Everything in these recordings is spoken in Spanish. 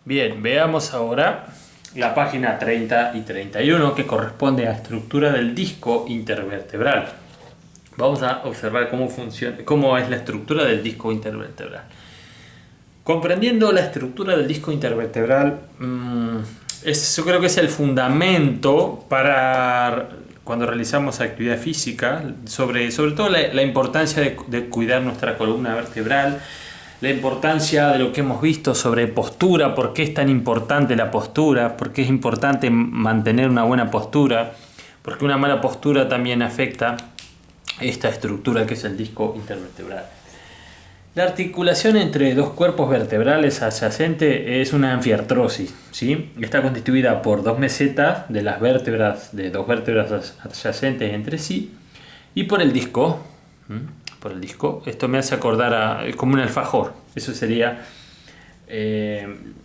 Bien, veamos ahora la página 30 y 31 que corresponde a estructura del disco intervertebral. Vamos a observar cómo es la estructura del disco intervertebral. Comprendiendo la estructura del disco intervertebral, yo creo que es el fundamento para cuando realizamos actividad física, sobre todo la importancia de cuidar nuestra columna vertebral, la importancia de lo que hemos visto sobre postura, por qué es tan importante la postura, por qué es importante mantener una buena postura, porque una mala postura también afecta esta estructura que es el disco intervertebral. La articulación entre dos cuerpos vertebrales adyacentes es una anfiartrosis, ¿sí? Está constituida por dos mesetas de las vértebras, de dos vértebras adyacentes entre sí, y por el disco. Esto me hace acordar como un alfajor. Eso sería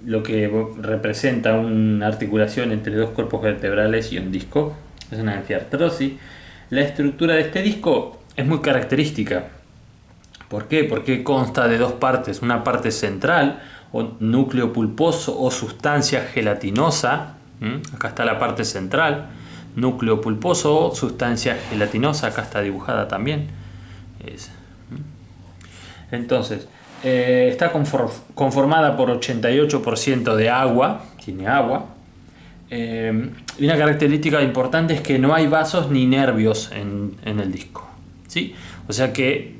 lo que representa una articulación entre dos cuerpos vertebrales y un disco. Es una anfiartrosis. La estructura de este disco es muy característica. ¿Por qué? Porque consta de dos partes. Una parte central, o núcleo pulposo o sustancia gelatinosa. Acá está la parte central. Núcleo pulposo o sustancia gelatinosa. Acá está dibujada también. Entonces, está conformada por 88% de agua. Tiene agua. Y una característica importante es que no hay vasos ni nervios en el disco, ¿sí? O sea que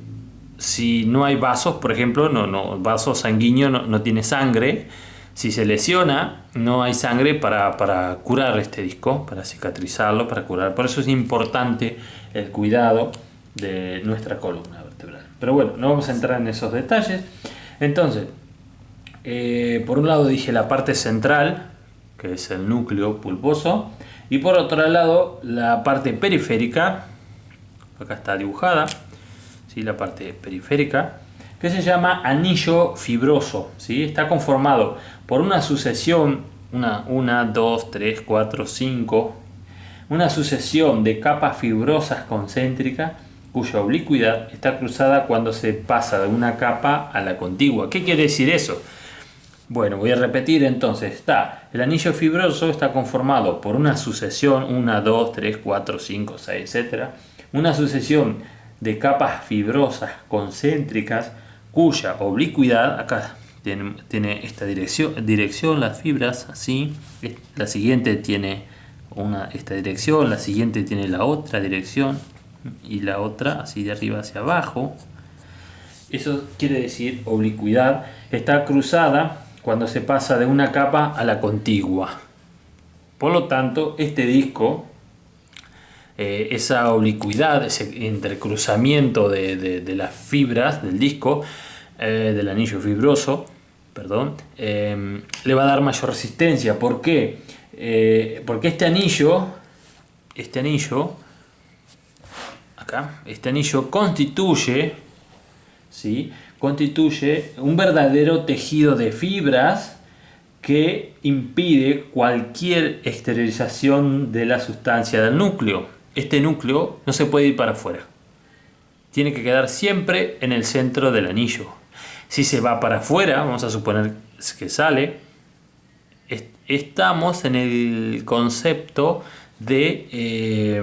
si no hay vasos, por ejemplo, vaso sanguíneo no tiene sangre. Si se lesiona, no hay sangre para curar este disco, para cicatrizarlo, para curar. Por eso es importante el cuidado de nuestra columna vertebral. Pero bueno, no vamos a entrar en esos detalles. Entonces, por un lado dije la parte central, que es el núcleo pulposo, y por otro lado la parte periférica, acá está dibujada, ¿sí? La parte periférica, que se llama anillo fibroso, ¿sí? Está conformado por una sucesión, una, dos, tres, cuatro, cinco, una sucesión de capas fibrosas concéntricas cuya oblicuidad está cruzada cuando se pasa de una capa a la contigua. ¿Qué quiere decir eso? Bueno, voy a repetir entonces. El anillo fibroso está conformado por una sucesión, 1, 2, 3, 4, 5, 6, etc. Una sucesión de capas fibrosas concéntricas cuya oblicuidad, acá tiene esta dirección, las fibras, así. La siguiente tiene esta dirección, la siguiente tiene la otra dirección y la otra así de arriba hacia abajo. Eso quiere decir oblicuidad. Está cruzada cuando se pasa de una capa a la contigua. Por lo tanto, este disco, esa oblicuidad, ese entrecruzamiento de las fibras del disco, del anillo fibroso, le va a dar mayor resistencia. ¿Por qué? Porque este anillo constituye, ¿sí? Constituye un verdadero tejido de fibras que impide cualquier exteriorización de la sustancia del núcleo. Este núcleo no se puede ir para afuera. Tiene que quedar siempre en el centro del anillo. Si se va para afuera, vamos a suponer que sale, estamos en el concepto de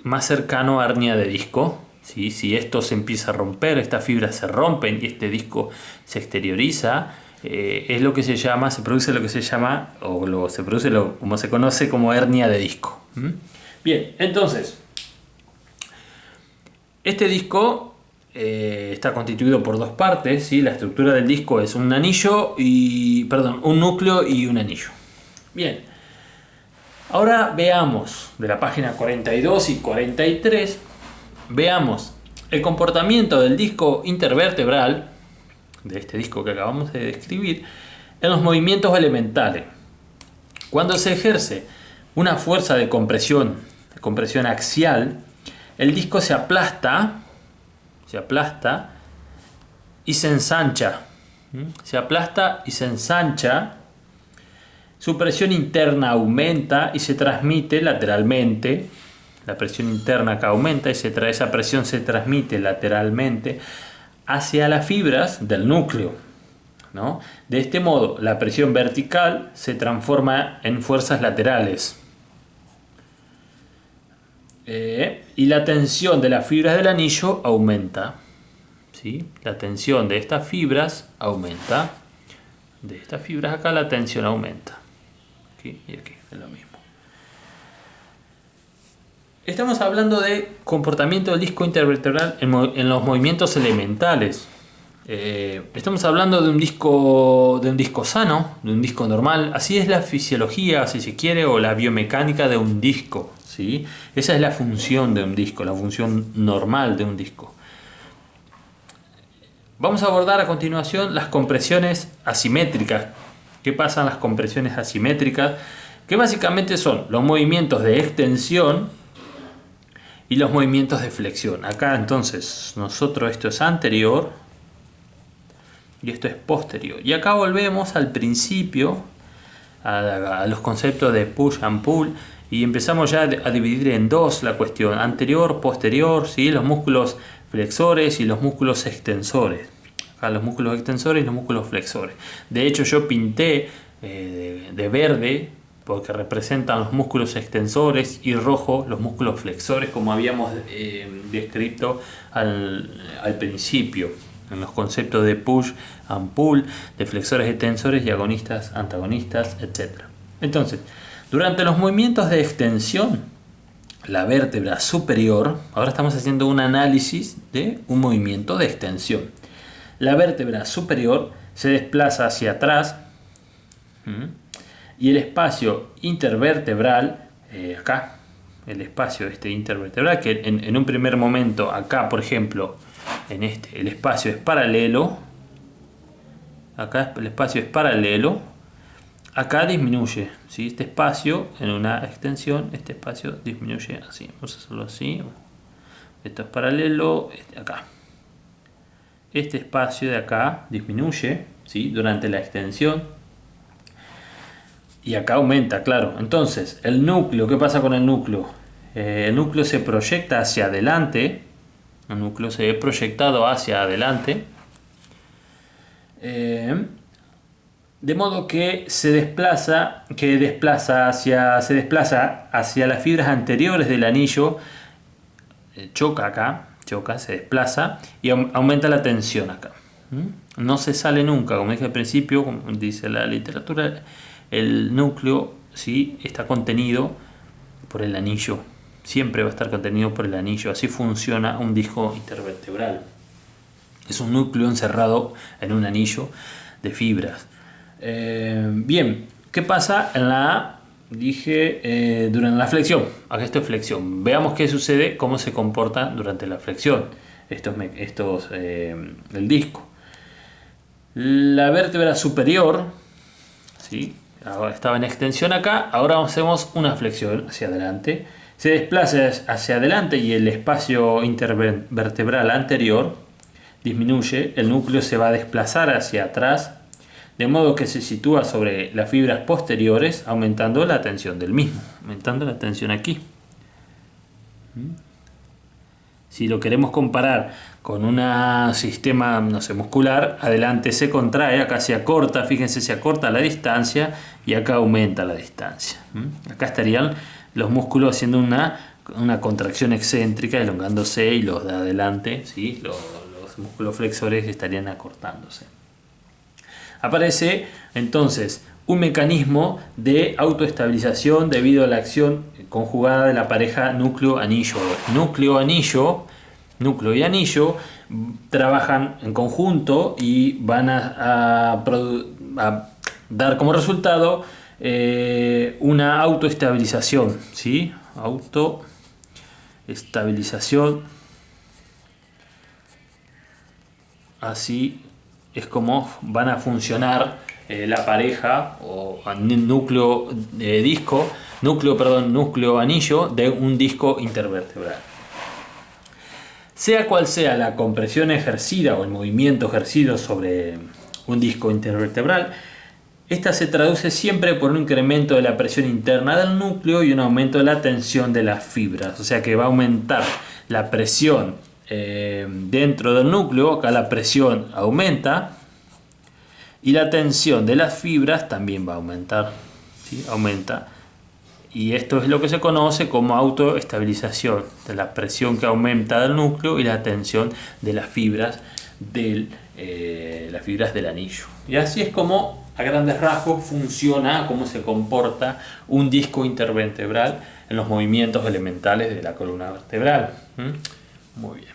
más cercano a hernia de disco. ¿Sí? Si esto se empieza a romper, estas fibras se rompen y este disco se exterioriza, se produce como se conoce como hernia de disco. Bien, entonces, este disco está constituido por dos partes, ¿sí? La estructura del disco es un núcleo y un anillo. Bien, ahora veamos de la página 42 y 43. Veamos el comportamiento del disco intervertebral, de este disco que acabamos de describir, en los movimientos elementales. Cuando se ejerce una fuerza de compresión axial, el disco se aplasta y se ensancha. Se aplasta y se ensancha. Su presión interna aumenta y se transmite lateralmente. La presión interna que aumenta esa presión se transmite lateralmente hacia las fibras del núcleo. ¿no? De este modo, la presión vertical se transforma en fuerzas laterales. Y la tensión de las fibras del anillo aumenta. ¿Sí? La tensión de estas fibras aumenta. De estas fibras acá la tensión aumenta. Aquí y aquí es lo mismo. Estamos hablando de comportamiento del disco intervertebral en los movimientos elementales. Estamos hablando de un disco sano, de un disco normal. Así es la fisiología, si se quiere, o la biomecánica de un disco, ¿sí? Esa es la función de un disco, la función normal de un disco. Vamos a abordar a continuación las compresiones asimétricas. ¿Qué pasan las compresiones asimétricas? Que básicamente son los movimientos de extensión y los movimientos de flexión. Acá entonces nosotros esto es anterior y esto es posterior. Y acá volvemos al principio, a los conceptos de push and pull, y empezamos ya a dividir en dos la cuestión: anterior, posterior, ¿sí? Los músculos flexores y los músculos extensores. Acá los músculos extensores y los músculos flexores. De hecho yo pinté de verde porque representan los músculos extensores, y rojo los músculos flexores, como habíamos descrito al principio, en los conceptos de push and pull, de flexores extensores y agonistas, antagonistas, etc. Entonces, durante los movimientos de extensión, la vértebra superior, ahora estamos haciendo un análisis de un movimiento de extensión. La vértebra superior se desplaza hacia atrás, y el espacio intervertebral, acá, el espacio intervertebral, que en un primer momento acá, por ejemplo, el espacio es paralelo, acá el espacio es paralelo, acá disminuye, ¿sí? Este espacio en una extensión, este espacio disminuye así. Vamos a hacerlo así. Esto es paralelo, acá. Este espacio de acá disminuye, ¿sí? Durante la extensión. Y acá aumenta, claro. Entonces, el núcleo, ¿qué pasa con el núcleo? El núcleo se proyecta hacia adelante. El núcleo se ve proyectado hacia adelante. De modo que se desplaza hacia las fibras anteriores del anillo. Choca acá, se desplaza y aumenta la tensión acá. No se sale nunca, como dije al principio, como dice la literatura. El núcleo, ¿sí?, está contenido por el anillo. Siempre va a estar contenido por el anillo. Así funciona un disco intervertebral. Es un núcleo encerrado en un anillo de fibras. Bien, ¿qué pasa durante la flexión? Acá esto es flexión. Veamos qué sucede, cómo se comporta durante la flexión. El disco. La vértebra superior, ¿sí?, ahora estaba en extensión acá, ahora hacemos una flexión hacia adelante. Se desplaza hacia adelante y el espacio intervertebral anterior disminuye. El núcleo se va a desplazar hacia atrás, de modo que se sitúa sobre las fibras posteriores, aumentando la tensión del mismo, aumentando la tensión aquí. Si lo queremos comparar con un sistema, no sé, muscular, adelante se contrae, acá se acorta, fíjense, se acorta la distancia y acá aumenta la distancia. Acá estarían los músculos haciendo una contracción excéntrica, elongándose, y los de adelante, ¿sí?, los músculos flexores estarían acortándose. Aparece entonces un mecanismo de autoestabilización debido a la acción conjugada de la pareja núcleo-anillo. Núcleo y anillo trabajan en conjunto y van a dar como resultado una autoestabilización, ¿sí? Autoestabilización. Así es como van a funcionar la pareja o núcleo anillo de un disco intervertebral. Sea cual sea la compresión ejercida o el movimiento ejercido sobre un disco intervertebral, esta se traduce siempre por un incremento de la presión interna del núcleo y un aumento de la tensión de las fibras. O sea que va a aumentar la presión dentro del núcleo. Acá la presión aumenta Y la tensión de las fibras también va a aumentar, ¿sí? Aumenta. Y esto es lo que se conoce como autoestabilización, de la presión que aumenta del núcleo y la tensión de las fibras del anillo. Y así es como, a grandes rasgos, funciona, cómo se comporta un disco intervertebral en los movimientos elementales de la columna vertebral. Muy bien.